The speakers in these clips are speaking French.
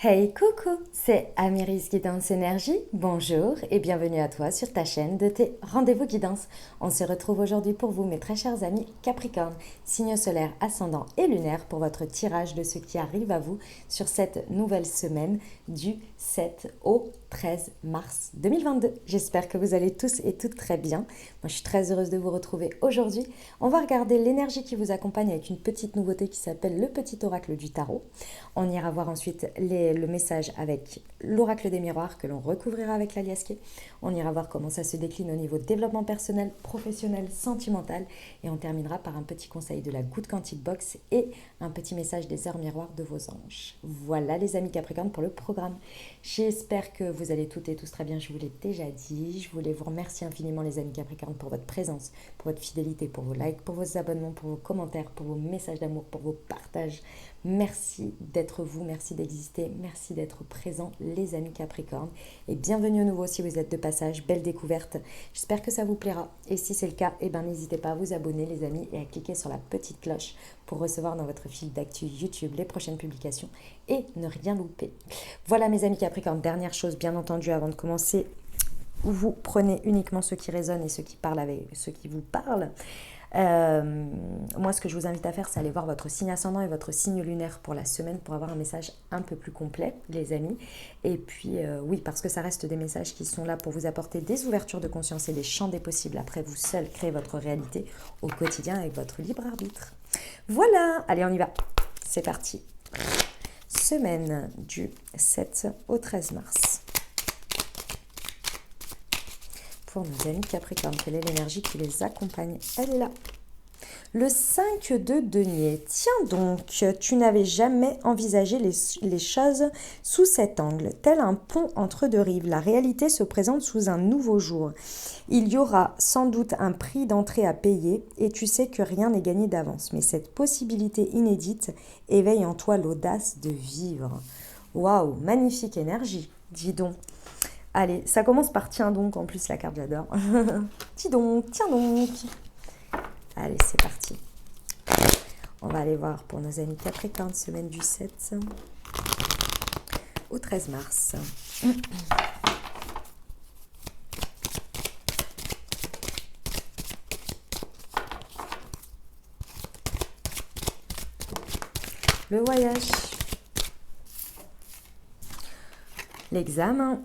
Hey coucou, c'est Amiris Guidance Énergie. Bonjour et bienvenue à toi sur ta chaîne de tes rendez-vous guidance. On se retrouve aujourd'hui pour vous, mes très chers amis Capricorne, signe solaire, ascendant et lunaire, pour votre tirage de ce qui arrive à vous sur cette nouvelle semaine du 7 au 13 mars 2022. J'espère que vous allez tous et toutes très bien. Moi, je suis très heureuse de vous retrouver aujourd'hui. On va regarder l'énergie qui vous accompagne avec une petite nouveauté qui s'appelle le petit oracle du tarot. On ira voir ensuite le message avec l'oracle des miroirs que l'on recouvrira avec l'aliasqué. On ira voir comment ça se décline au niveau développement personnel, professionnel, sentimental. Et on terminera par un petit conseil de la Good Quantique Box et un petit message des heures miroirs de vos anges. Voilà les amis Capricorne pour le programme. J'espère que vous allez toutes et tous très bien, je vous l'ai déjà dit. Je voulais vous remercier infiniment les amis Capricorne pour votre présence, pour votre fidélité, pour vos likes, pour vos abonnements, pour vos commentaires, pour vos messages d'amour, pour vos partages. Merci d'être vous, merci d'exister, merci d'être présent les amis Capricorne. Et bienvenue à nouveau si vous êtes de passage, belle découverte. J'espère que ça vous plaira. Et si c'est le cas, n'hésitez pas à vous abonner les amis et à cliquer sur la petite cloche pour recevoir dans votre fil d'actu YouTube les prochaines publications et ne rien louper. Voilà mes amis Capricorne, dernière chose bien entendu avant de commencer, vous prenez uniquement ce qui résonne et ce qui parle avec ceux qui vous parlent. Moi, ce que je vous invite à faire, c'est aller voir votre signe ascendant et votre signe lunaire pour la semaine pour avoir un message un peu plus complet, les amis. Et puis, oui, parce que ça reste des messages qui sont là pour vous apporter des ouvertures de conscience et des champs des possibles. Après, vous seul créez votre réalité au quotidien avec votre libre arbitre. Voilà, allez, on y va. C'est parti. Semaine du 7 au 13 mars. Pour nos amis Capricorne, quelle est l'énergie qui les accompagne? Elle est là. Le 5 de denier. Tiens donc, tu n'avais jamais envisagé les choses sous cet angle. Tel un pont entre deux rives, la réalité se présente sous un nouveau jour. Il y aura sans doute un prix d'entrée à payer et tu sais que rien n'est gagné d'avance. Mais cette possibilité inédite éveille en toi l'audace de vivre. Waouh, magnifique énergie, dis donc. Allez, ça commence par tiens donc, en plus la carte j'adore. Dis donc, tiens donc. Allez, c'est parti. On va aller voir pour nos amis Capricorne, semaine du 7 au 13 mars. Le voyage. L'examen.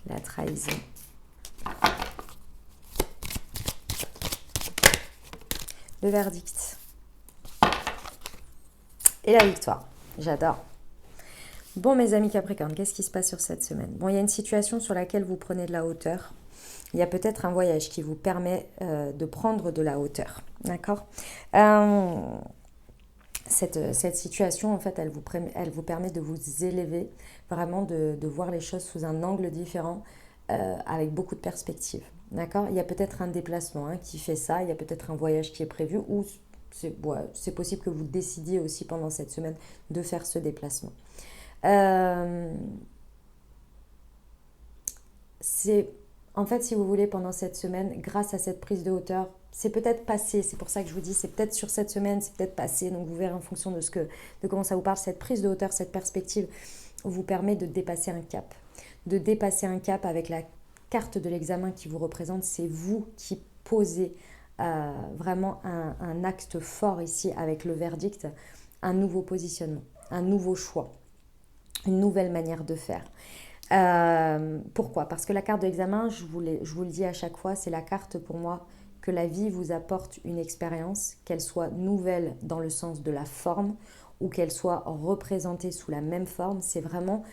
La trahison. Le verdict. Et la victoire. J'adore. Bon, mes amis Capricorne, qu'est-ce qui se passe sur cette semaine? Bon, il y a une situation sur laquelle vous prenez de la hauteur. Il y a peut-être un voyage qui vous permet de prendre de la hauteur. D'accord cette situation, en fait, elle vous permet de vous élever, vraiment de voir les choses sous un angle différent, avec beaucoup de perspectives. D'accord? Il y a peut-être un déplacement qui fait ça, il y a peut-être un voyage qui est prévu, ou c'est possible que vous décidiez aussi pendant cette semaine de faire ce déplacement. En fait, si vous voulez, pendant cette semaine, grâce à cette prise de hauteur, c'est peut-être passé, c'est pour ça que je vous dis, c'est peut-être sur cette semaine, c'est peut-être passé, donc vous verrez en fonction de comment ça vous parle. Cette prise de hauteur, cette perspective vous permet de dépasser un cap. De dépasser un cap avec la carte de l'examen qui vous représente, c'est vous qui posez vraiment un acte fort ici avec le verdict, un nouveau positionnement, un nouveau choix, une nouvelle manière de faire. Pourquoi? Parce que la carte de l'examen, je vous le dis à chaque fois, c'est la carte pour moi que la vie vous apporte une expérience, qu'elle soit nouvelle dans le sens de la forme ou qu'elle soit représentée sous la même forme. C'est vraiment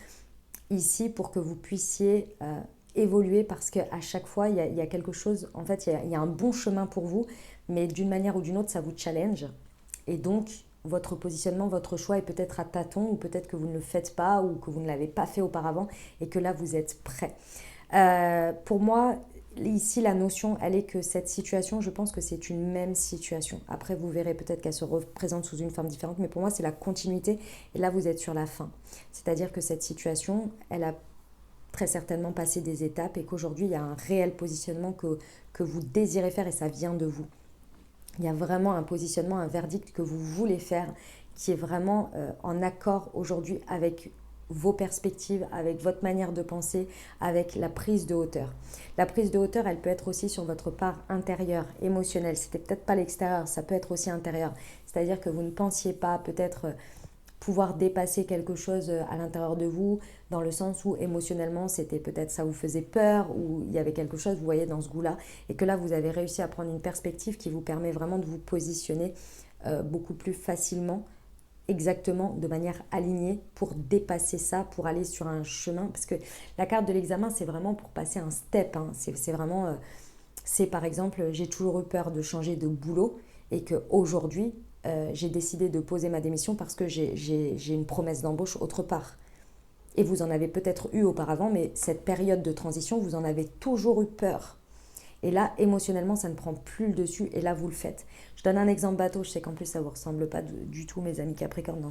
ici pour que vous puissiez évoluer, parce qu'à chaque fois, il y a quelque chose, en fait, il y a un bon chemin pour vous, mais d'une manière ou d'une autre, ça vous challenge. Et donc, votre positionnement, votre choix est peut-être à tâtons, ou peut-être que vous ne le faites pas, ou que vous ne l'avez pas fait auparavant, et que là, vous êtes prêt. Pour moi, ici, la notion, elle est que cette situation, je pense que c'est une même situation. Après, vous verrez peut-être qu'elle se représente sous une forme différente, mais pour moi, c'est la continuité, et là, vous êtes sur la fin. C'est-à-dire que cette situation, elle a très certainement passé des étapes, et qu'aujourd'hui, il y a un réel positionnement que vous désirez faire, et ça vient de vous. Il y a vraiment un positionnement, un verdict que vous voulez faire qui est vraiment en accord aujourd'hui avec vos perspectives, avec votre manière de penser, avec la prise de hauteur. La prise de hauteur, elle peut être aussi sur votre part intérieure, émotionnelle. C'était peut-être pas l'extérieur, ça peut être aussi intérieur. C'est-à-dire que vous ne pensiez pas peut-être pouvoir dépasser quelque chose à l'intérieur de vous, dans le sens où émotionnellement, c'était peut-être ça vous faisait peur, ou il y avait quelque chose, vous voyez, dans ce goût-là, et que là, vous avez réussi à prendre une perspective qui vous permet vraiment de vous positionner beaucoup plus facilement, exactement, de manière alignée, pour dépasser ça, pour aller sur un chemin, parce que la carte de l'examen, c'est vraiment pour passer un step, hein. C'est vraiment, c'est par exemple, j'ai toujours eu peur de changer de boulot, et qu'aujourd'hui, j'ai décidé de poser ma démission parce que j'ai une promesse d'embauche autre part. Et vous en avez peut-être eu auparavant, mais cette période de transition, vous en avez toujours eu peur. Et là, émotionnellement, ça ne prend plus le dessus, et là, vous le faites. Je donne un exemple bateau, je sais qu'en plus, ça ne vous ressemble pas du tout, mes amis Capricorne, dans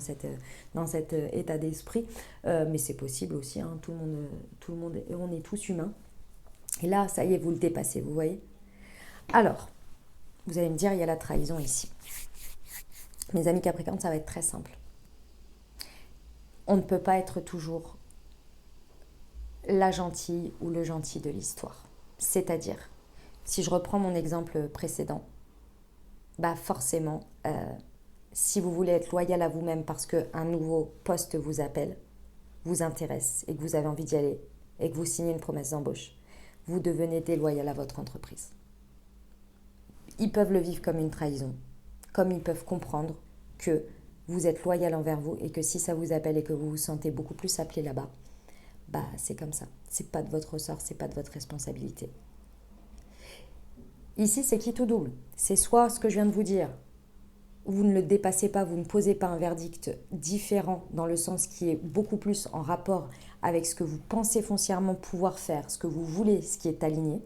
cet état d'esprit, mais c'est possible aussi, hein, tout le monde, on est tous humains. Et là, ça y est, vous le dépassez, vous voyez. Alors, vous allez me dire, il y a la trahison ici. Mes amis Capricorne, ça va être très simple. On ne peut pas être toujours la gentille ou le gentil de l'histoire. C'est-à-dire, si je reprends mon exemple précédent, bah forcément, si vous voulez être loyal à vous-même parce qu'un nouveau poste vous appelle, vous intéresse et que vous avez envie d'y aller et que vous signez une promesse d'embauche, vous devenez déloyal à votre entreprise. Ils peuvent le vivre comme une trahison, comme ils peuvent comprendre que vous êtes loyal envers vous et que si ça vous appelle et que vous vous sentez beaucoup plus appelé là-bas, bah c'est comme ça. C'est pas de votre ressort, c'est pas de votre responsabilité. Ici, c'est qui tout double. C'est soit ce que je viens de vous dire, vous ne le dépassez pas, vous ne posez pas un verdict différent dans le sens qui est beaucoup plus en rapport avec ce que vous pensez foncièrement pouvoir faire, ce que vous voulez, ce qui est aligné.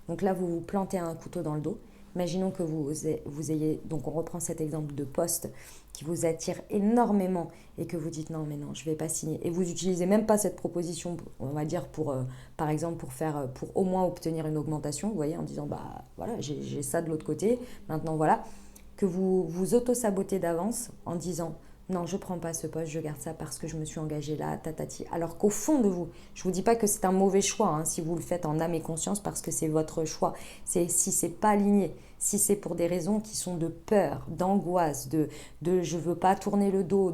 Donc là, vous vous plantez un couteau dans le dos. Imaginons que vous ayez, donc on reprend cet exemple de poste qui vous attire énormément et que vous dites non mais non je ne vais pas signer et vous n'utilisez même pas cette proposition, on va dire pour par exemple pour au moins obtenir une augmentation, vous voyez, en disant bah voilà j'ai ça de l'autre côté, maintenant voilà, que vous vous auto-sabotez d'avance en disant non, je ne prends pas ce poste, je garde ça parce que je me suis engagée là, tatati. Alors qu'au fond de vous, je ne vous dis pas que c'est un mauvais choix, hein, si vous le faites en âme et conscience parce que c'est votre choix. Si ce n'est pas aligné, si c'est pour des raisons qui sont de peur, d'angoisse, de je ne veux pas tourner le dos,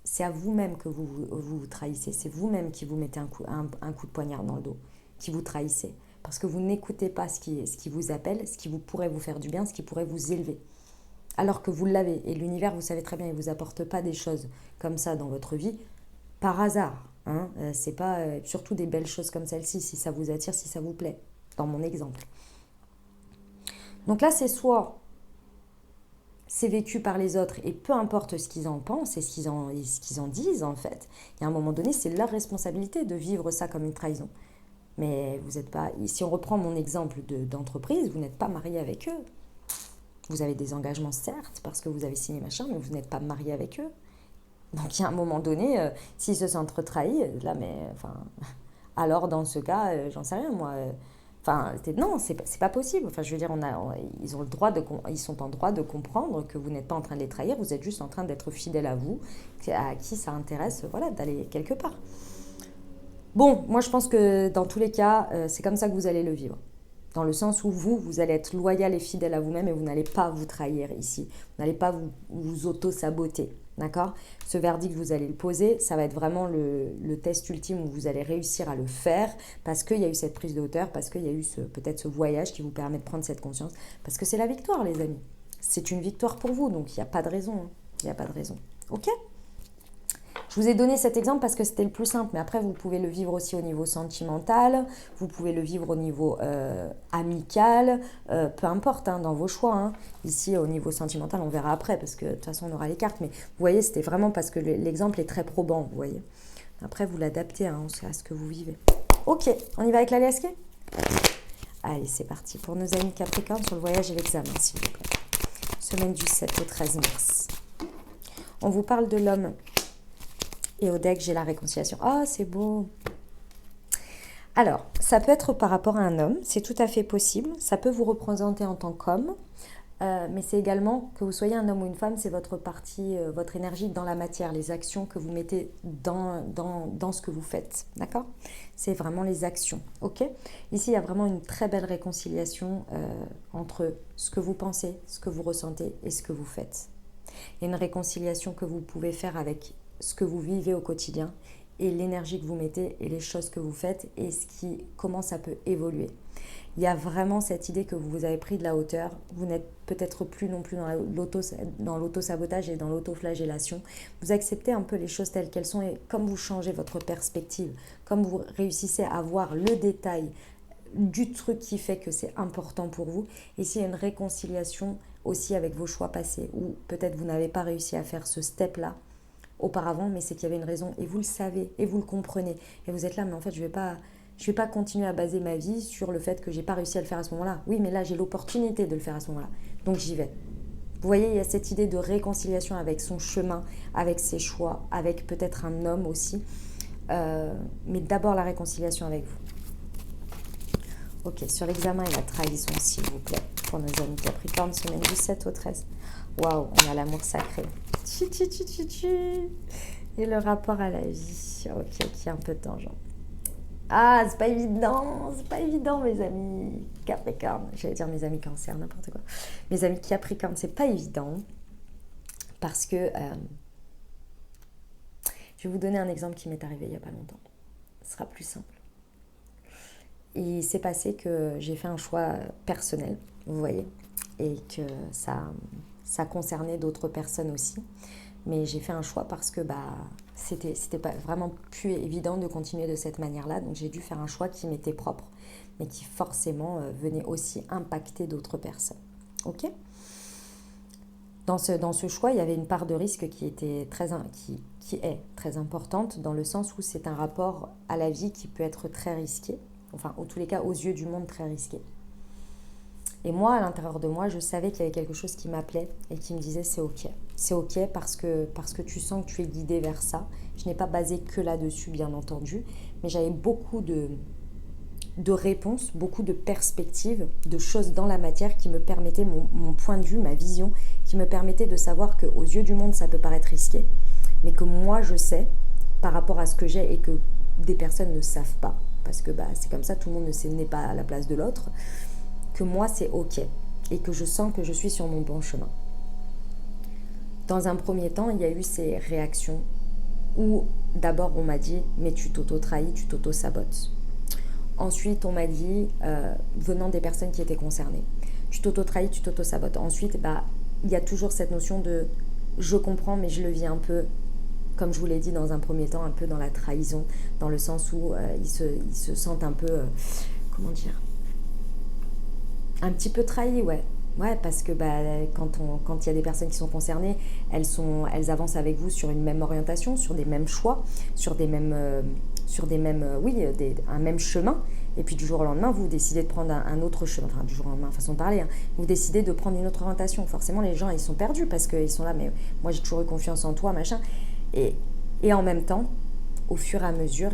c'est à vous-même que vous trahissez. C'est vous-même qui vous mettez un coup de poignard dans le dos, qui vous trahissez. Parce que vous n'écoutez pas ce qui vous appelle, ce qui pourrait vous faire du bien, ce qui pourrait vous élever. Alors que vous l'avez. Et l'univers, vous savez très bien, il ne vous apporte pas des choses comme ça dans votre vie par hasard. Hein. C'est pas surtout des belles choses comme celle-ci, si ça vous attire, si ça vous plaît, dans mon exemple. Donc là, c'est soit c'est vécu par les autres et peu importe ce qu'ils en pensent et ce qu'ils en disent en fait. Et à un moment donné, c'est leur responsabilité de vivre ça comme une trahison. Mais vous n'êtes pas, si on reprend mon exemple d'entreprise, vous n'êtes pas marié avec eux. Vous avez des engagements, certes, parce que vous avez signé machin, mais vous n'êtes pas marié avec eux. Donc, il y a un moment donné, s'ils se sentent retrahis, là, mais, enfin, alors, dans ce cas, j'en sais rien, moi. Enfin, non, c'est pas possible. Enfin, je veux dire, ils ont le droit ils sont en droit de comprendre que vous n'êtes pas en train de les trahir, vous êtes juste en train d'être fidèle à vous, à qui ça intéresse, voilà, d'aller quelque part. Bon, moi, je pense que dans tous les cas, c'est comme ça que vous allez le vivre. Dans le sens où vous allez être loyal et fidèle à vous-même et vous n'allez pas vous trahir ici. Vous n'allez pas vous auto-saboter, d'accord ? Ce verdict, vous allez le poser, ça va être vraiment le test ultime où vous allez réussir à le faire parce qu'il y a eu cette prise de hauteur, parce qu'il y a eu peut-être ce voyage qui vous permet de prendre cette conscience, parce que c'est la victoire, les amis. C'est une victoire pour vous, donc il n'y a pas de raison. Hein. Il n'y a pas de raison. Ok ? Je vous ai donné cet exemple parce que c'était le plus simple, mais après vous pouvez le vivre aussi au niveau sentimental, vous pouvez le vivre au niveau amical, peu importe, hein, dans vos choix. Hein. Ici, au niveau sentimental, on verra après parce que de toute façon, on aura les cartes. Mais vous voyez, c'était vraiment parce que l'exemple est très probant, vous voyez. Après, vous l'adaptez hein, à ce que vous vivez. Ok, on y va avec l'Alaska ? Allez, c'est parti pour nos amis Capricorne sur le voyage et l'examen, s'il vous plaît. Semaine du 7 au 13 mars. On vous parle de l'homme. Et au deck, j'ai la réconciliation. Oh, c'est beau. Alors, ça peut être par rapport à un homme, c'est tout à fait possible. Ça peut vous représenter en tant qu'homme. mais c'est également que vous soyez un homme ou une femme, c'est votre partie, votre énergie dans la matière, les actions que vous mettez dans ce que vous faites, d'accord? C'est vraiment les actions, ok? Ici, il y a vraiment une très belle réconciliation entre ce que vous pensez, ce que vous ressentez et ce que vous faites. Il y a une réconciliation que vous pouvez faire avec ce que vous vivez au quotidien et l'énergie que vous mettez et les choses que vous faites et comment ça peut évoluer. Il y a vraiment cette idée que vous avez pris de la hauteur, vous n'êtes peut-être plus non plus dans l'auto-sabotage et dans l'autoflagellation. Vous acceptez un peu les choses telles qu'elles sont et comme vous changez votre perspective, comme vous réussissez à voir le détail du truc qui fait que c'est important pour vous. Ici, il y a une réconciliation aussi avec vos choix passés où peut-être vous n'avez pas réussi à faire ce step-là auparavant, mais c'est qu'il y avait une raison et vous le savez et vous le comprenez. Et vous êtes là, mais en fait, je vais pas continuer à baser ma vie sur le fait que j'ai pas réussi à le faire à ce moment-là. Oui, mais là, j'ai l'opportunité de le faire à ce moment-là. Donc, j'y vais. Vous voyez, il y a cette idée de réconciliation avec son chemin, avec ses choix, avec peut-être un homme aussi. Mais d'abord, la réconciliation avec vous. Ok, sur l'examen et la trahison, s'il vous plaît, pour nos amis Capricorne, semaine du 7 au 13. Waouh, on a l'amour sacré. Et le rapport à la vie. Ok, qui est un peu tangent. Ah, c'est pas évident, mes amis Capricorne. J'allais dire mes amis Cancer, n'importe quoi. Mes amis Capricorne, c'est pas évident parce que je vais vous donner un exemple qui m'est arrivé il y a pas longtemps. Ce sera plus simple. Il s'est passé que j'ai fait un choix personnel, vous voyez, et que ça concernait d'autres personnes aussi. Mais j'ai fait un choix parce que c'était pas vraiment plus évident de continuer de cette manière-là. Donc j'ai dû faire un choix qui m'était propre, mais qui forcément venait aussi impacter d'autres personnes. Ok ? Dans ce choix, il y avait une part de risque qui est très importante dans le sens où c'est un rapport à la vie qui peut être très risqué. Enfin, en tous les cas, aux yeux du monde, très risqué. Et moi, à l'intérieur de moi, je savais qu'il y avait quelque chose qui m'appelait et qui me disait c'est ok. C'est ok parce que tu sens que tu es guidé vers ça. Je n'ai pas basé que là-dessus, bien entendu, mais j'avais beaucoup de réponses, beaucoup de perspectives, de choses dans la matière qui me permettaient, mon point de vue, ma vision, qui me permettait de savoir qu'aux yeux du monde, ça peut paraître risqué, mais que moi, je sais, par rapport à ce que j'ai et que des personnes ne savent pas, parce que c'est comme ça, tout le monde n'est pas à la place de l'autre, que moi c'est ok et que je sens que je suis sur mon bon chemin. Dans un premier temps, il y a eu ces réactions où d'abord on m'a dit mais tu t'auto-trahis, tu t'auto-sabotes. Ensuite on m'a dit, venant des personnes qui étaient concernées, tu t'auto-trahis, tu t'auto-sabotes. Ensuite il y a toujours cette notion de je comprends mais je le vis un peu, comme je vous l'ai dit dans un premier temps, un peu dans la trahison, dans le sens où ils se sentent un peu, comment dire, un petit peu trahis, ouais. Ouais, parce que quand il y a des personnes qui sont concernées, elles avancent avec vous sur une même orientation, sur des mêmes choix, sur des mêmes, un même chemin. Et puis du jour au lendemain, vous décidez de prendre un autre chemin, enfin du jour au lendemain, façon de parler, hein, vous décidez de prendre une autre orientation. Forcément, les gens, ils sont perdus parce qu'ils sont là, mais moi j'ai toujours eu confiance en toi, machin. Et en même temps, au fur et à mesure,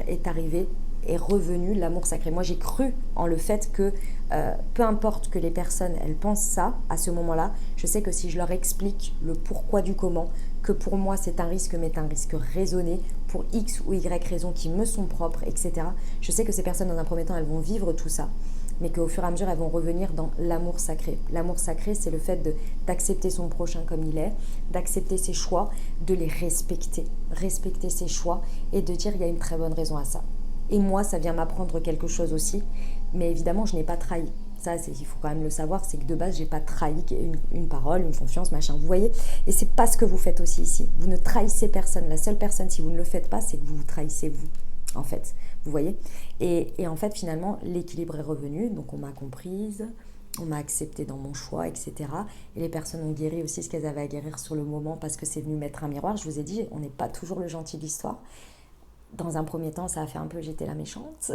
est revenu l'amour sacré. Moi, j'ai cru en le fait que peu importe que les personnes, elles pensent ça, à ce moment-là, je sais que si je leur explique le pourquoi du comment, que pour moi c'est un risque, mais un risque raisonné, pour X ou Y raisons qui me sont propres, etc. Je sais que ces personnes, dans un premier temps, elles vont vivre tout ça, mais qu'au fur et à mesure, elles vont revenir dans l'amour sacré. L'amour sacré, c'est le fait d'accepter son prochain comme il est, d'accepter ses choix, de les respecter ses choix et de dire il y a une très bonne raison à ça. Et moi, ça vient m'apprendre quelque chose aussi, mais évidemment, je n'ai pas trahi. Ça, il faut quand même le savoir, c'est que de base, j'ai pas trahi une parole, une confiance, machin, vous voyez. Et c'est pas ce que vous faites aussi ici. Vous ne trahissez personne. La seule personne, si vous ne le faites pas, c'est que vous vous trahissez vous, en fait. Vous voyez. Et en fait, finalement, l'équilibre est revenu, donc on m'a comprise, on m'a accepté dans mon choix, etc. Et les personnes ont guéri aussi ce qu'elles avaient à guérir sur le moment parce que c'est venu mettre un miroir. Je vous ai dit, on n'est pas toujours le gentil de l'histoire. Dans un premier temps, ça a fait un peu j'étais la méchante.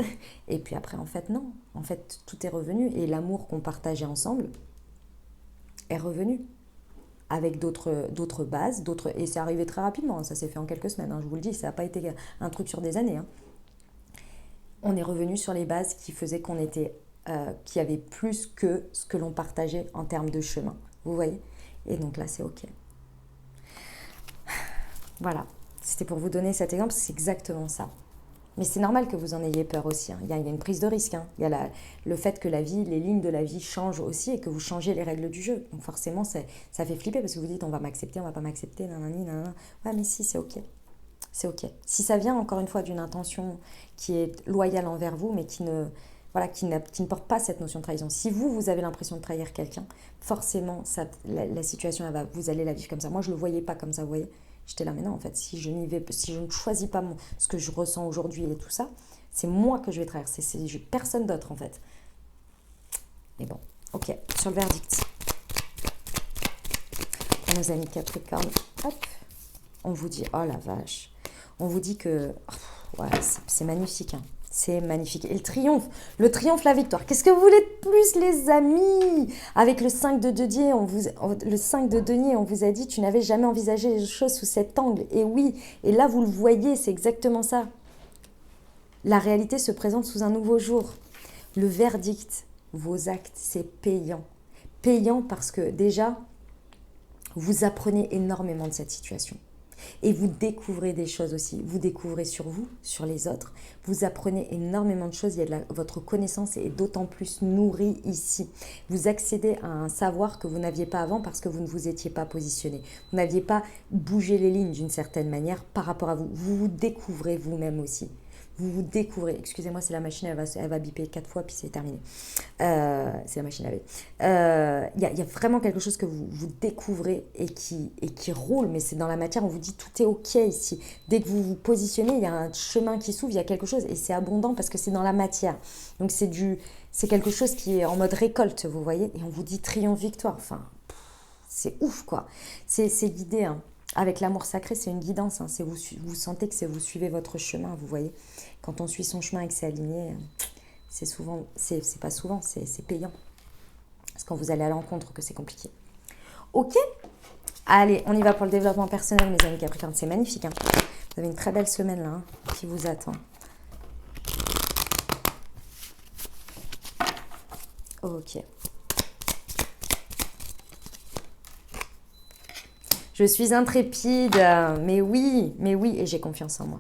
Et puis après, en fait, non. En fait, tout est revenu. Et l'amour qu'on partageait ensemble est revenu. Avec d'autres bases. Et c'est arrivé très rapidement. Ça s'est fait en quelques semaines. Je vous le dis, ça n'a pas été un truc sur des années. On est revenu sur les bases qui faisaient qu'il y avait plus que ce que l'on partageait en termes de chemin. Vous voyez? Et donc là, c'est OK. Voilà. C'était pour vous donner cet exemple, c'est exactement ça. Mais c'est normal que vous en ayez peur aussi. Il y a une prise de risque. Il y a le fait que la vie, les lignes de la vie changent aussi et que vous changez les règles du jeu. Donc forcément, ça fait flipper parce que vous dites on va m'accepter, on va pas m'accepter, nanani, nanana. Ouais, mais si, c'est OK. C'est OK. Si ça vient encore une fois d'une intention qui est loyale envers vous, mais qui ne, voilà, qui ne porte pas cette notion de trahison. Si vous avez l'impression de trahir quelqu'un, forcément, la situation, vous allez la vivre comme ça. Moi, je ne le voyais pas comme ça, vous voyez. J'étais là, mais non, en fait, si je ne choisis pas ce que je ressens aujourd'hui et tout ça, c'est moi que je vais trahir. Personne d'autre, en fait. Mais bon, OK. Sur le verdict. Pour nos amis Capricorne, hop, on vous dit, oh la vache. On vous dit que ouais, c'est magnifique. Hein. C'est magnifique. Et le triomphe, la victoire. Qu'est-ce que vous voulez de plus, les amis? Avec le 5 de denier, on vous a dit, tu n'avais jamais envisagé les choses sous cet angle. Et oui, et là, vous le voyez, c'est exactement ça. La réalité se présente sous un nouveau jour. Le verdict, vos actes, c'est payant. Payant parce que déjà, vous apprenez énormément de cette situation. Et vous découvrez des choses aussi. Vous découvrez sur vous, sur les autres. Vous apprenez énormément de choses. Votre connaissance est d'autant plus nourrie ici. Vous accédez à un savoir que vous n'aviez pas avant parce que vous ne vous étiez pas positionné. Vous n'aviez pas bougé les lignes d'une certaine manière par rapport à vous. Vous vous découvrez vous-même aussi. Vous vous découvrez. Excusez-moi, c'est la machine, elle va biper 4 fois, puis c'est terminé. C'est la machine à laver. Il y a vraiment quelque chose que vous découvrez et qui roule, mais c'est dans la matière, on vous dit tout est OK ici. Dès que vous vous positionnez, il y a un chemin qui s'ouvre, il y a quelque chose, et c'est abondant parce que c'est dans la matière. Donc c'est quelque chose qui est en mode récolte, vous voyez, et on vous dit triomphe-victoire. Enfin, c'est ouf, quoi. C'est guidé, hein. Avec l'amour sacré, c'est une guidance. Hein. Vous sentez que vous suivez votre chemin, vous voyez. Quand on suit son chemin et que c'est aligné, c'est pas souvent, c'est payant. Parce quand vous allez à l'encontre que c'est compliqué. OK. Allez, on y va pour le développement personnel, mes amis Capricorne. C'est magnifique. Hein. Vous avez une très belle semaine là, hein, qui vous attend. OK. Je suis intrépide, mais oui, et j'ai confiance en moi.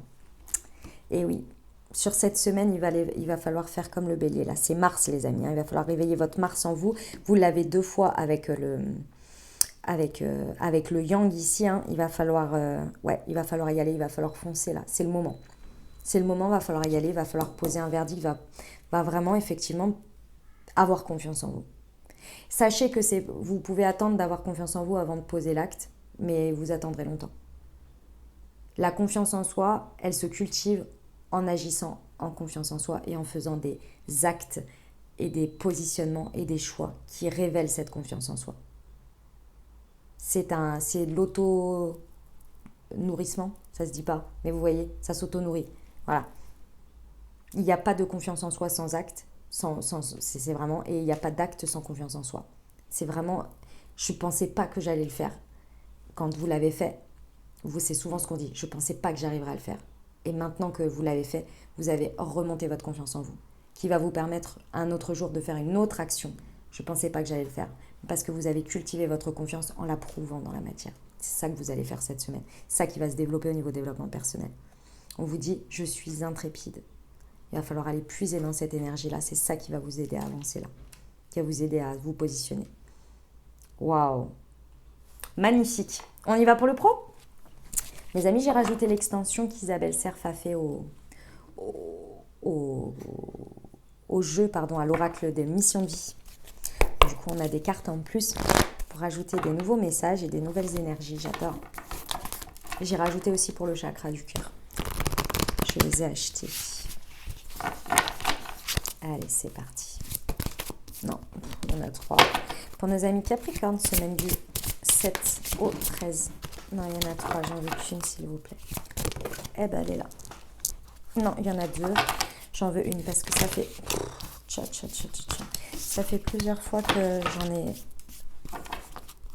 Et oui, sur cette semaine, il va falloir faire comme le bélier. Là, c'est Mars, les amis. Hein. Il va falloir réveiller votre Mars en vous. Vous l'avez 2 fois avec le yang ici. Hein. Il va falloir y aller. Il va falloir foncer là. C'est le moment. C'est le moment, il va falloir y aller. Il va falloir poser un verdict. Va vraiment, effectivement, avoir confiance en vous. Sachez que vous pouvez attendre d'avoir confiance en vous avant de poser l'acte, mais vous attendrez longtemps. La confiance en soi, elle se cultive en agissant en confiance en soi et en faisant des actes et des positionnements et des choix qui révèlent cette confiance en soi. C'est de l'auto-nourrissement, ça se dit pas, mais vous voyez, ça s'auto-nourrit. Voilà. Il n'y a pas de confiance en soi sans acte, c'est vraiment, et il n'y a pas d'acte sans confiance en soi. C'est vraiment, je ne pensais pas que j'allais le faire. Quand vous l'avez fait, c'est souvent ce qu'on dit, je ne pensais pas que j'arriverais à le faire. Et maintenant que vous l'avez fait, vous avez remonté votre confiance en vous, qui va vous permettre un autre jour de faire une autre action. Je ne pensais pas que j'allais le faire, parce que vous avez cultivé votre confiance en la prouvant dans la matière. C'est ça que vous allez faire cette semaine. C'est ça qui va se développer au niveau développement personnel. On vous dit, je suis intrépide. Il va falloir aller puiser dans cette énergie-là. C'est ça qui va vous aider à avancer là, qui va vous aider à vous positionner. Waouh! Magnifique. On y va pour le pro? Mes amis, j'ai rajouté l'extension qu'Isabelle Cerf a fait au jeu, à l'oracle des missions de vie. Du coup, on a des cartes en plus pour rajouter des nouveaux messages et des nouvelles énergies. J'adore. J'ai rajouté aussi pour le chakra du cœur. Je les ai achetés. Allez, c'est parti. Non, il y en a 3. Pour nos amis Capricorne, semaine du 7 au 13. Non, il y en a 3, j'en veux qu'une, s'il vous plaît. Eh ben, elle est là. Non, il y en a 2. J'en veux une parce que ça fait... Ça fait plusieurs fois que j'en ai...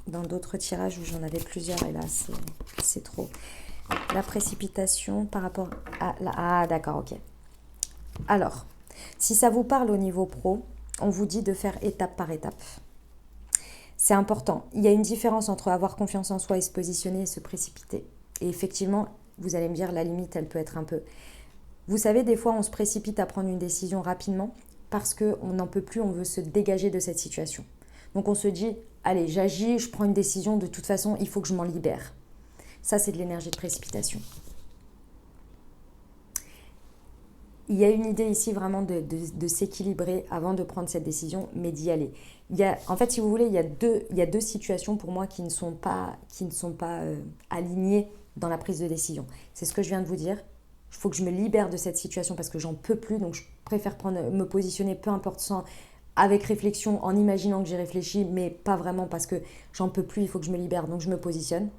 Dans d'autres tirages où j'en avais plusieurs, et là, c'est trop. La précipitation par rapport à... Ah, d'accord, ok. Alors, si ça vous parle au niveau pro, on vous dit de faire étape par étape. c'est important. Il y a une différence entre avoir confiance en soi et se positionner et se précipiter. Et effectivement, vous allez me dire, la limite, elle peut être un peu... Vous savez, des fois, on se précipite à prendre une décision rapidement parce qu'on n'en peut plus, on veut se dégager de cette situation. Donc on se dit, allez, j'agis, je prends une décision, de toute façon, il faut que je m'en libère. Ça, c'est de l'énergie de précipitation. Il y a une idée ici vraiment de s'équilibrer avant de prendre cette décision, mais d'y aller. En fait, si vous voulez, il y a deux situations pour moi qui ne sont pas alignées dans la prise de décision. C'est ce que je viens de vous dire. Il faut que je me libère de cette situation parce que j'en peux plus, donc je préfère me positionner, peu importe, avec réflexion, en imaginant que j'ai réfléchi, mais pas vraiment parce que j'en peux plus, il faut que je me libère, donc je me positionne.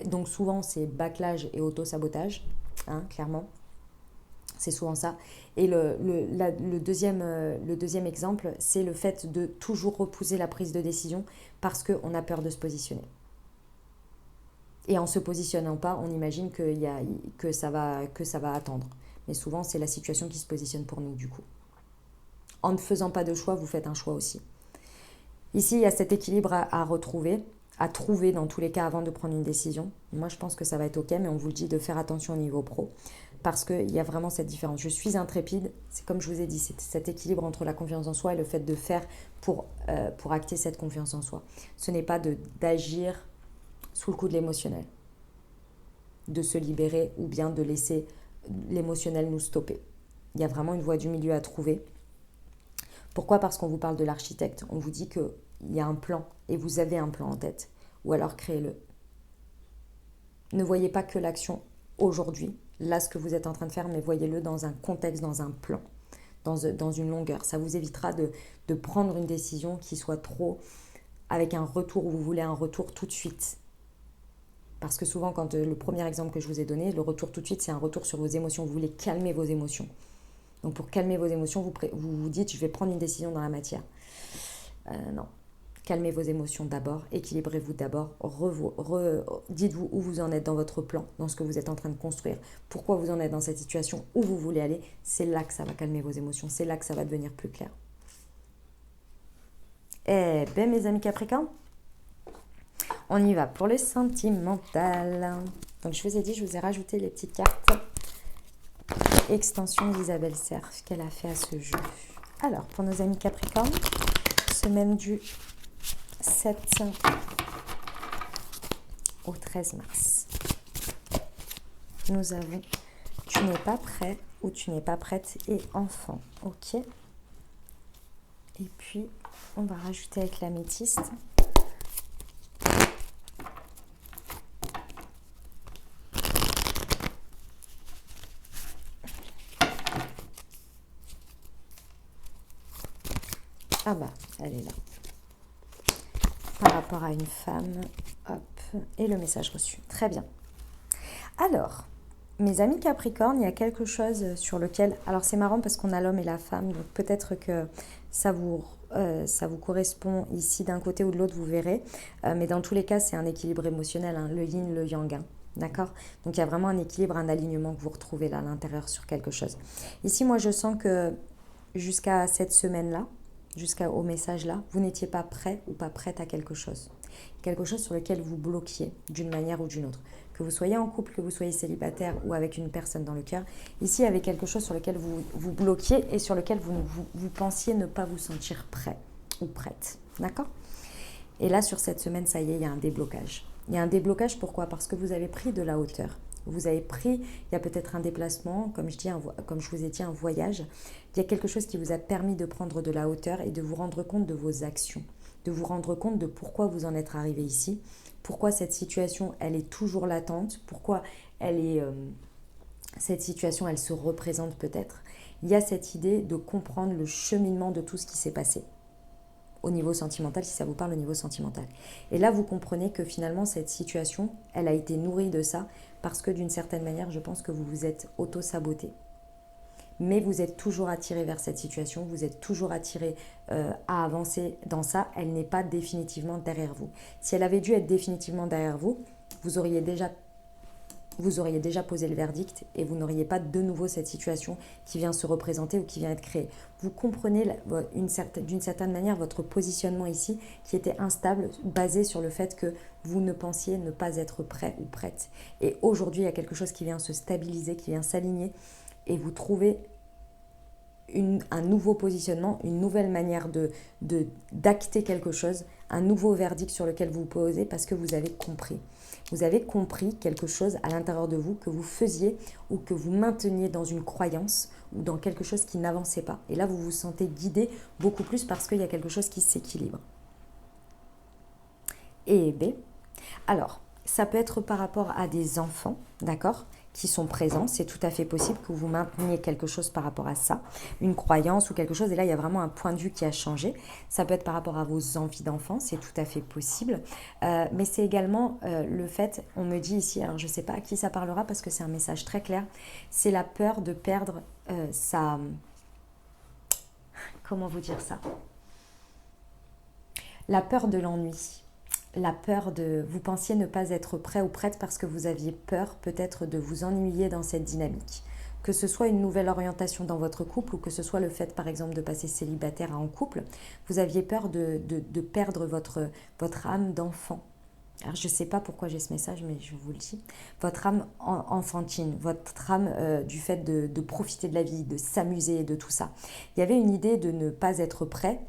Donc souvent, c'est bâclage et auto-sabotage, hein, clairement. C'est souvent ça. Et le deuxième exemple, c'est le fait de toujours repousser la prise de décision parce qu'on a peur de se positionner. Et en ne se positionnant pas, on imagine que ça va attendre. Mais souvent, c'est la situation qui se positionne pour nous, du coup. En ne faisant pas de choix, vous faites un choix aussi. Ici, il y a cet équilibre à retrouver, à trouver dans tous les cas avant de prendre une décision. Moi, je pense que ça va être OK, mais on vous le dit de faire attention au niveau pro. Parce qu'il y a vraiment cette différence. Je suis intrépide, c'est comme je vous ai dit, c'est cet équilibre entre la confiance en soi et le fait de faire pour acter cette confiance en soi. Ce n'est pas d'agir sous le coup de l'émotionnel, de se libérer ou bien de laisser l'émotionnel nous stopper. Il y a vraiment une voie du milieu à trouver. Pourquoi ? Parce qu'on vous parle de l'architecte. On vous dit qu'il y a un plan et vous avez un plan en tête. Ou alors créez-le. Ne voyez pas que l'action aujourd'hui, là ce que vous êtes en train de faire, mais voyez-le dans un contexte, dans un plan, dans une longueur. Ça vous évitera de prendre une décision qui soit trop avec un retour où vous voulez un retour tout de suite. Parce que souvent, quand le premier exemple que je vous ai donné, le retour tout de suite, c'est un retour sur vos émotions. Vous voulez calmer vos émotions. Donc pour calmer vos émotions, vous vous dites, je vais prendre une décision dans la matière. Non. Calmez vos émotions d'abord, équilibrez-vous d'abord, dites-vous où vous en êtes dans votre plan, dans ce que vous êtes en train de construire, pourquoi vous en êtes dans cette situation, où vous voulez aller. C'est là que ça va calmer vos émotions, c'est là que ça va devenir plus clair. Eh bien, mes amis Capricorne, on y va pour le sentimental. Donc, je vous ai dit, je vous ai rajouté les petites cartes. Extension d'Isabelle Serf qu'elle a fait à ce jeu. Alors, pour nos amis Capricorne, semaine du 7 au 13 mars. Nous avons tu n'es pas prêt ou tu n'es pas prête et enfant. Ok. Et puis, on va rajouter avec l'améthyste. Ah bah, elle est là. Par rapport à une femme, hop, et le message reçu. Très bien. Alors, mes amis Capricorne, il y a quelque chose sur lequel... Alors, c'est marrant parce qu'on a l'homme et la femme, donc peut-être que ça vous correspond ici d'un côté ou de l'autre, vous verrez. Mais dans tous les cas, c'est un équilibre émotionnel, hein, le yin, le yang. Hein, d'accord ? Donc, il y a vraiment un équilibre, un alignement que vous retrouvez là à l'intérieur sur quelque chose. Ici, moi, je sens que jusqu'à cette semaine-là, jusqu'au message-là, vous n'étiez pas prêt ou pas prête à quelque chose. Quelque chose sur lequel vous bloquiez d'une manière ou d'une autre. Que vous soyez en couple, que vous soyez célibataire ou avec une personne dans le cœur. Ici, il y avait quelque chose sur lequel vous bloquiez et sur lequel vous pensiez ne pas vous sentir prêt ou prête. D'accord ? Et là, sur cette semaine, ça y est, il y a un déblocage. Il y a un déblocage, pourquoi ? Parce que vous avez pris de la hauteur. Vous avez pris, il y a peut-être un déplacement, comme je vous ai dit, un voyage. Il y a quelque chose qui vous a permis de prendre de la hauteur et de vous rendre compte de vos actions, de vous rendre compte de pourquoi vous en êtes arrivé ici, pourquoi cette situation, elle est toujours latente, pourquoi cette situation, elle se représente peut-être. Il y a cette idée de comprendre le cheminement de tout ce qui s'est passé. Au niveau sentimental, si ça vous parle au niveau sentimental. Et là, vous comprenez que finalement, cette situation, elle a été nourrie de ça parce que d'une certaine manière, je pense que vous vous êtes auto-saboté. Mais vous êtes toujours attiré vers cette situation, vous êtes toujours attiré à avancer dans ça, elle n'est pas définitivement derrière vous. Si elle avait dû être définitivement derrière vous, vous auriez déjà vous auriez déjà posé le verdict et vous n'auriez pas de nouveau cette situation qui vient se représenter ou qui vient être créée. Vous comprenez d'une certaine manière votre positionnement ici qui était instable, basé sur le fait que vous ne pensiez ne pas être prêt ou prête. Et aujourd'hui, il y a quelque chose qui vient se stabiliser, qui vient s'aligner et vous trouvez un nouveau positionnement, une nouvelle manière d'acter quelque chose, un nouveau verdict sur lequel vous vous posez parce que vous avez compris. Vous avez compris quelque chose à l'intérieur de vous que vous faisiez ou que vous mainteniez dans une croyance ou dans quelque chose qui n'avançait pas. Et là, vous vous sentez guidé beaucoup plus parce qu'il y a quelque chose qui s'équilibre. Et B, alors, ça peut être par rapport à des enfants, d'accord, qui sont présents. C'est tout à fait possible que vous mainteniez quelque chose par rapport à ça, une croyance ou quelque chose. Et là, il y a vraiment un point de vue qui a changé. Ça peut être par rapport à vos envies d'enfant, c'est tout à fait possible. Mais c'est également le fait, on me dit ici, alors je ne sais pas à qui ça parlera parce que c'est un message très clair, c'est la peur de perdre sa... Comment vous dire ça? La peur de l'ennui. La peur de... Vous pensiez ne pas être prêt ou prête parce que vous aviez peur peut-être de vous ennuyer dans cette dynamique. Que ce soit une nouvelle orientation dans votre couple ou que ce soit le fait par exemple de passer célibataire à en couple, vous aviez peur de perdre votre âme d'enfant. Alors je ne sais pas pourquoi j'ai ce message mais je vous le dis. Votre âme enfantine, votre âme du fait de profiter de la vie, de s'amuser, de tout ça. Il y avait une idée de ne pas être prêt.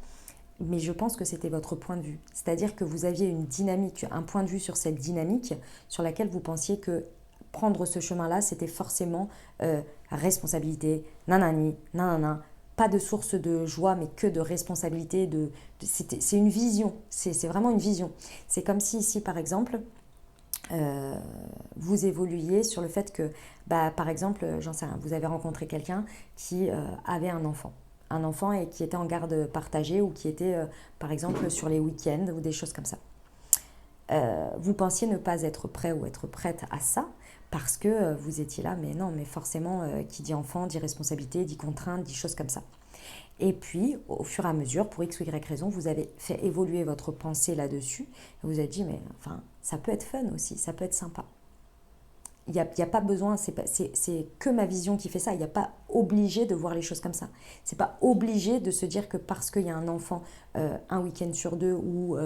Mais je pense que c'était votre point de vue. C'est-à-dire que vous aviez une dynamique, un point de vue sur cette dynamique sur laquelle vous pensiez que prendre ce chemin-là, c'était forcément responsabilité, nanani, nanana, pas de source de joie, mais que de responsabilité. C'est une vision, c'est vraiment une vision. C'est comme si ici, par exemple, vous évoluiez sur le fait que, par exemple, j'en sais rien, vous avez rencontré quelqu'un qui avait un enfant et qui était en garde partagée ou qui était, par exemple, sur les week-ends ou des choses comme ça. Vous pensiez ne pas être prêt ou être prête à ça parce que vous étiez là, mais non, mais forcément, qui dit enfant, dit responsabilité, dit contrainte, dit choses comme ça. Et puis, au fur et à mesure, pour X ou Y raison, vous avez fait évoluer votre pensée là-dessus. Et vous avez dit, mais enfin, ça peut être fun aussi, ça peut être sympa. Il n'y a pas besoin, c'est que ma vision qui fait ça. Il n'y a pas obligé de voir les choses comme ça. C'est pas obligé de se dire que parce qu'il y a un enfant un week-end sur deux ou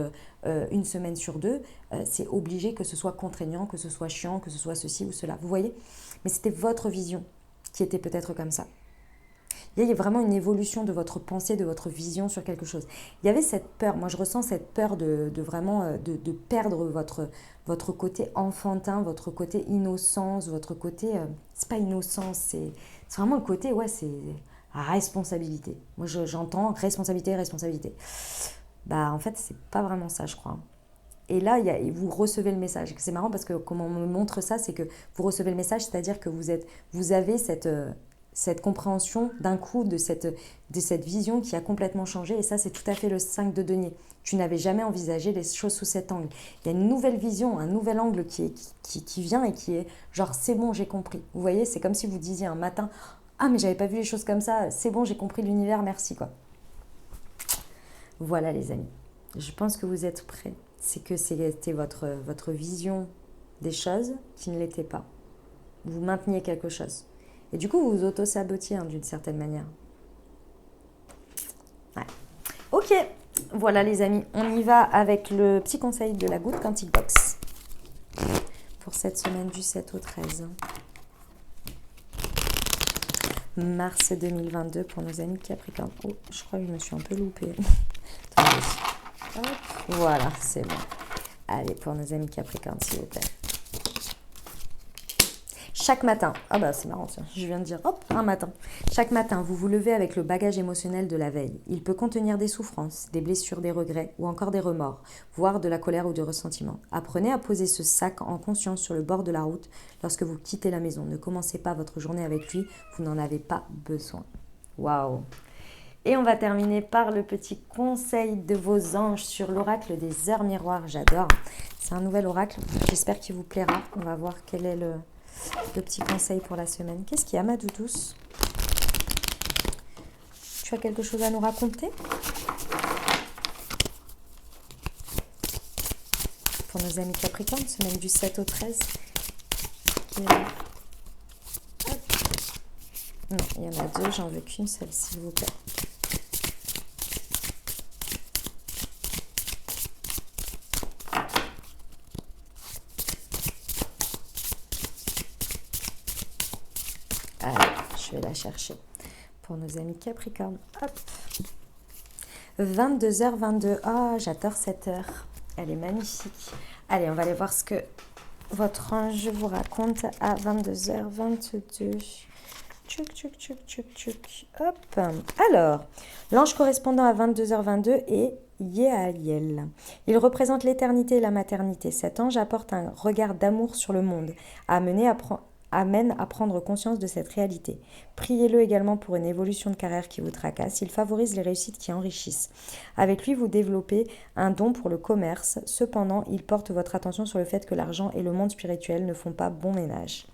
une semaine sur deux, c'est obligé que ce soit contraignant, que ce soit chiant, que ce soit ceci ou cela. Vous voyez? Mais c'était votre vision qui était peut-être comme ça. Il y a vraiment une évolution de votre pensée, de votre vision sur quelque chose. Il y avait cette peur, moi je ressens cette peur de vraiment de perdre votre côté enfantin, votre côté innocence, votre côté, c'est pas innocence, c'est vraiment le côté, ouais, c'est responsabilité. Moi j'entends responsabilité. En fait, c'est pas vraiment ça, je crois. Et là, vous recevez le message. C'est marrant parce que comment on me montre ça, c'est que vous recevez le message, c'est-à-dire que vous avez cette compréhension d'un coup de cette vision qui a complètement changé. Et ça, c'est tout à fait le 5 de denier. Tu n'avais jamais envisagé les choses sous cet angle. Il y a une nouvelle vision, un nouvel angle qui vient et qui est genre, c'est bon, j'ai compris. Vous voyez, c'est comme si vous disiez un matin, ah, mais j'avais pas vu les choses comme ça, c'est bon, j'ai compris l'univers, merci, quoi. Voilà, les amis. Je pense que vous êtes prêts. C'est que c'était votre vision des choses qui ne l'était pas. Vous mainteniez quelque chose. Et du coup, vous vous auto-sabotiez d'une certaine manière. Ouais. Ok, voilà les amis, on y va avec le petit conseil de la Good Quantic Box pour cette semaine du 7 au 13 mars 2022 pour nos amis Capricorne. Oh, je crois que je me suis un peu loupée. Attendez. Hop, voilà, c'est bon. Allez, pour nos amis Capricorne, s'il vous plaît. Chaque matin, c'est marrant, tiens, je viens de dire, hop, un matin. Chaque matin, vous vous levez avec le bagage émotionnel de la veille. Il peut contenir des souffrances, des blessures, des regrets ou encore des remords, voire de la colère ou du ressentiment. Apprenez à poser ce sac en conscience sur le bord de la route lorsque vous quittez la maison. Ne commencez pas votre journée avec lui, vous n'en avez pas besoin. Waouh! Et on va terminer par le petit conseil de vos anges sur l'oracle des heures miroirs. J'adore. C'est un nouvel oracle, j'espère qu'il vous plaira. On va voir quel est le petit conseil pour la semaine. Qu'est-ce qu'il y a, ma doudouce? Tu as quelque chose à nous raconter? Pour nos amis Capricorne, semaine du 7 au 13, qui Hop. Non, il y en a deux, j'en veux qu'une seule, s'il vous plaît. Allez, je vais la chercher pour nos amis Capricorne. Hop. 22h22. Ah, j'adore cette heure. Elle est magnifique. Allez, on va aller voir ce que votre ange vous raconte à 22h22. Tchouk, tchouk, tchouk, tchouk, tchouk. Hop. Alors, l'ange correspondant à 22h22 est Yehaïel. Il représente l'éternité et la maternité. Cet ange apporte un regard d'amour sur le monde, amène à prendre conscience de cette réalité. Priez-le également pour une évolution de carrière qui vous tracasse. Il favorise les réussites qui enrichissent. Avec lui, vous développez un don pour le commerce. Cependant, il porte votre attention sur le fait que l'argent et le monde spirituel ne font pas bon ménage.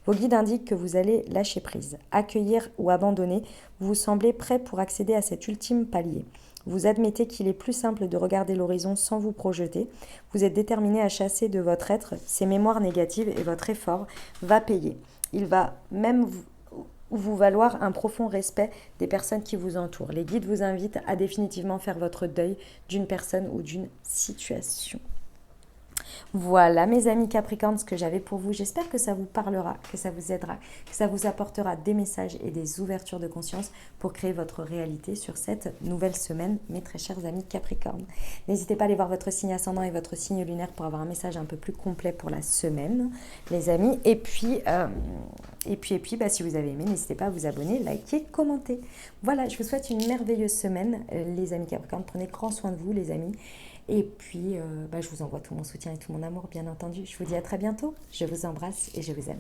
Vos guides indiquent que vous allez lâcher prise, accueillir ou abandonner. Vous semblez prêt pour accéder à cet ultime palier. Vous admettez qu'il est plus simple de regarder l'horizon sans vous projeter. Vous êtes déterminé à chasser de votre être ces mémoires négatives et votre effort va payer. Il va même vous valoir un profond respect des personnes qui vous entourent. Les guides vous invitent à définitivement faire votre deuil d'une personne ou d'une situation. Voilà mes amis Capricorne, ce que j'avais pour vous. J'espère que ça vous parlera, que ça vous aidera, que ça vous apportera des messages et des ouvertures de conscience pour créer votre réalité sur cette nouvelle semaine, mes très chers amis Capricorne. N'hésitez pas à aller voir votre signe ascendant et votre signe lunaire pour avoir un message un peu plus complet pour la semaine, les amis. Et puis, si vous avez aimé, n'hésitez pas à vous abonner, liker, commenter. Voilà, je vous souhaite une merveilleuse semaine, les amis Capricorne. Prenez grand soin de vous, les amis. Et puis, je vous envoie tout mon soutien et tout mon amour, bien entendu. Je vous dis à très bientôt. Je vous embrasse et je vous aime.